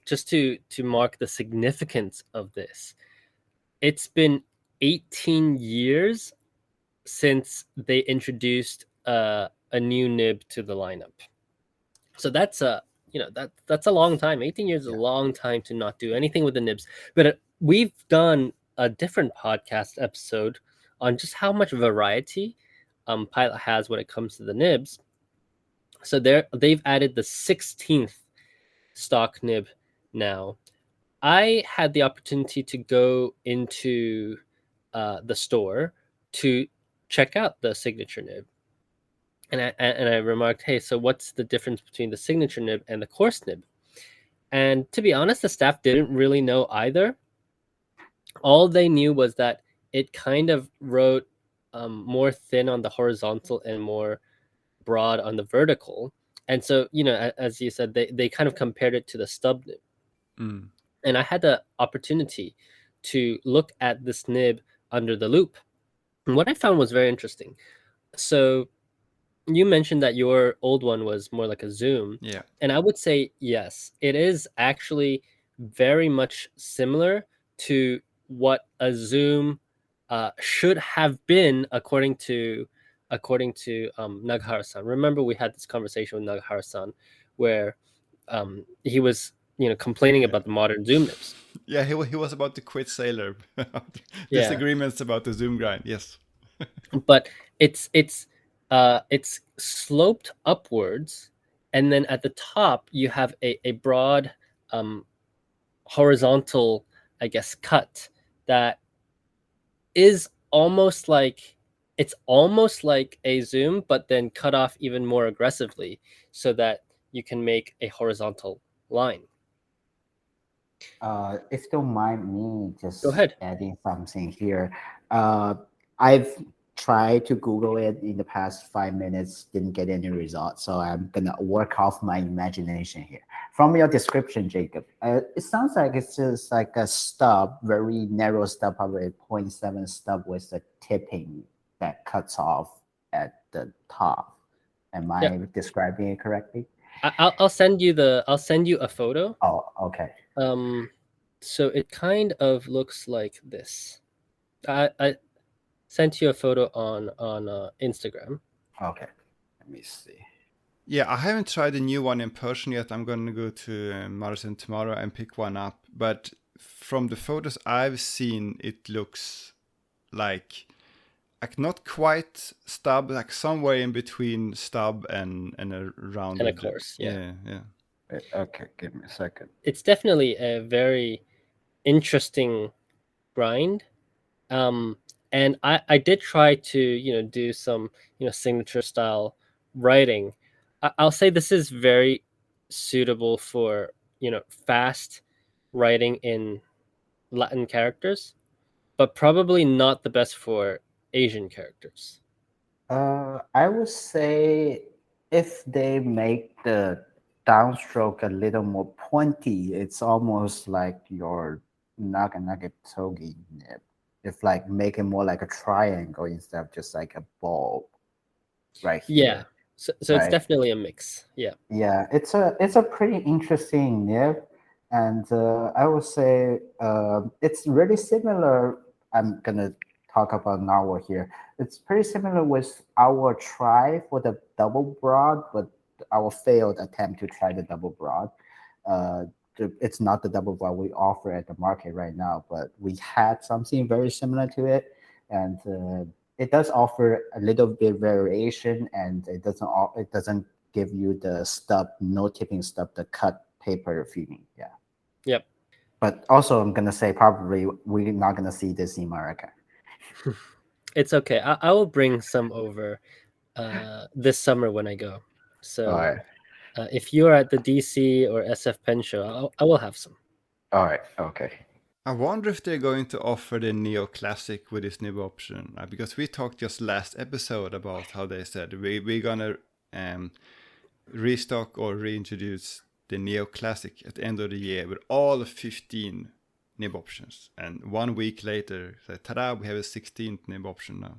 just to mark the significance of this, it's been 18 years since they introduced a new nib to the lineup. So that's a that's a long time. 18 years is a long time to not do anything with the nibs. But we've done a different podcast episode on just how much variety Pilot has when it comes to the nibs. So they've added the 16th stock nib now. I had the opportunity to go into the store to check out the signature nib, and I remarked, "Hey, so what's the difference between the signature nib and the course nib?" And to be honest, the staff didn't really know either. All they knew was that it kind of wrote more thin on the horizontal and more broad on the vertical. And so, as you said, they kind of compared it to the stub nib. Mm. And I had the opportunity to look at this nib under the loop. And what I found was very interesting. So you mentioned that your old one was more like a zoom. Yeah. And I would say, yes, it is actually very much similar to what a zoom should have been according to Nagahara-san. Remember, we had this conversation with Nagahara-san where he was complaining about the modern zoom nibs. Yeah, he was about to quit Sailor. Yeah. Disagreements about the zoom grind. Yes. But it's sloped upwards, and then at the top you have a broad horizontal, I guess, cut that is almost like a zoom, but then cut off even more aggressively so that you can make a horizontal line. If you don't mind me just Go ahead. adding something here, I've tried to Google it in the past 5 minutes, didn't get any results. So I'm gonna work off my imagination here. From your description, Jacob, it sounds like it's just like a stub, very narrow stub, probably 0.7 stub with a tipping that cuts off at the top. Am I describing it correctly? I'll send you a photo. Oh, okay. So it kind of looks like this. I sent you a photo on Instagram. Okay, let me see. Yeah, I haven't tried the new one in person yet. I'm going to go to Madison tomorrow and pick one up. But from the photos I've seen, it looks like not quite stub, like somewhere in between stub and a round. And of course, yeah. Okay, give me a second. It's definitely a very interesting grind. And I did try to do some signature style writing. I'll say this is very suitable for fast writing in Latin characters, but probably not the best for Asian characters. I would say if they make the downstroke a little more pointy, it's almost like your Naganagatogi nib. If like make it more like a triangle instead of just like a ball right here. Yeah. So right? It's definitely a mix. Yeah. Yeah, it's a pretty interesting nib, and I would say it's really similar. I'm gonna talk about Narwhal here. It's pretty similar with our try for the double broad, but our failed attempt to try the double broad. It's not the double broad we offer at the market right now, but we had something very similar to it, and it does offer a little bit variation, and it doesn't give you the stub, no tipping stub, the cut paper feeling. Yeah. Yep. But also, I'm gonna say probably we're not gonna see this in America. It's okay. I will bring some over this summer when I go. So All right. if you're at the DC or SF Pen show, I will have some. All right. Okay. I wonder if they're going to offer the Neo Classic with this nib option, because we talked just last episode about how they said we're gonna restock or reintroduce the Neo Classic at the end of the year with all 15 nib options, and 1 week later, ta-da, we have a 16th nib option now.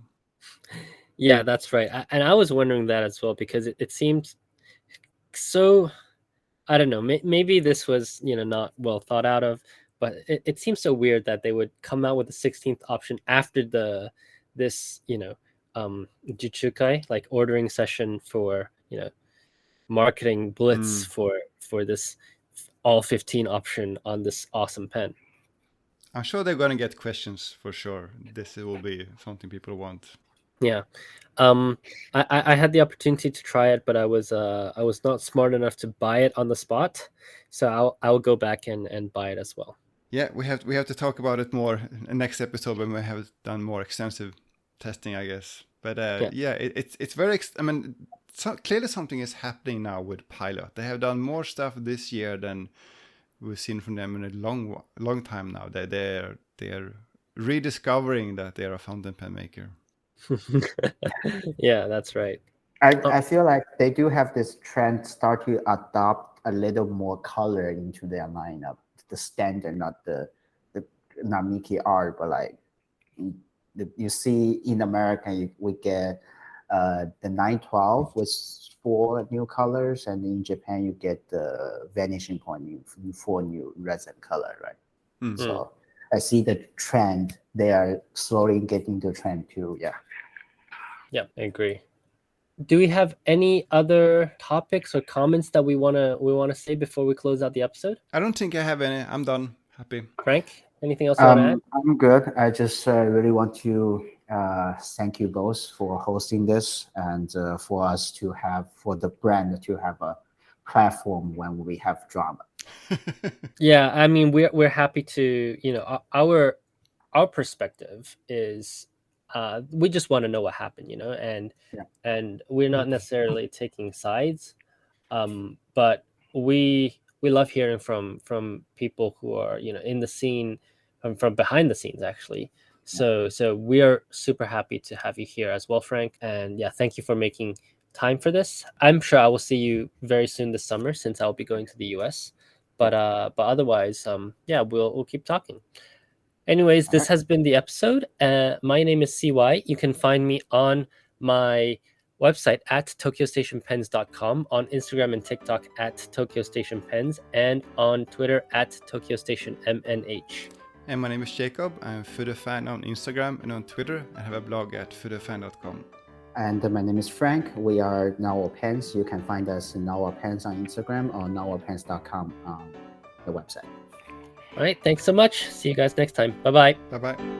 Yeah, that's right. And I was wondering that as well, because it seems so, I don't know, maybe this was, not well thought out of, but it seems so weird that they would come out with the 16th option after this Juchukai, like ordering session for, marketing blitz for this all 15 option on this awesome pen. I'm sure they're going to get questions for sure. This will be something people want. Yeah. I had the opportunity to try it, but I was not smart enough to buy it on the spot, so I'll go back and buy it as well. Yeah, we have to talk about it more in next episode when we have done more extensive testing, I guess. But it's very. Clearly something is happening now with Pilot. They have done more stuff this year than we've seen from them in a long time now. They're rediscovering that they're a fountain pen maker. Yeah, that's right. I feel like they do have this trend start to adopt a little more color into their lineup. The standard, not not Mickey art, but like you see in America, we get the 912 with 4 new colors, and in Japan you get the vanishing point in 4 new resin color, right? So I see the trend. They are slowly getting the trend too. Yeah, I agree. Do we have any other topics or comments that we wanna say before we close out the episode? I don't think I have any. I'm done. Happy. Frank, anything else you want to add? I'm good. I just really want to thank you both for hosting this, and for the brand to have a platform when we have drama. Yeah, I mean, we're happy to, our perspective is we just want to know what happened, and we're not necessarily taking sides, but we love hearing from people who are, in the scene, from behind the scenes actually. So we are super happy to have you here as well, Frank. And yeah, thank you for making time for this. I'm sure I will see you very soon this summer, since I'll be going to the US. But otherwise, we'll keep talking. Anyways, this has been the episode. My name is CY. You can find me on my website at tokyostationpens.com, on Instagram and TikTok at tokyostationpens, and on Twitter at tokyostationmnh. And my name is Jacob. I'm foodafan on Instagram and on Twitter, and have a blog at foodafan.com. And my name is Frank. We are Narwhal Pens. You can find us in Narwhal Pens on Instagram or narwhalpens.com on the website. All right, thanks so much. See you guys next time. Bye-bye. Bye-bye.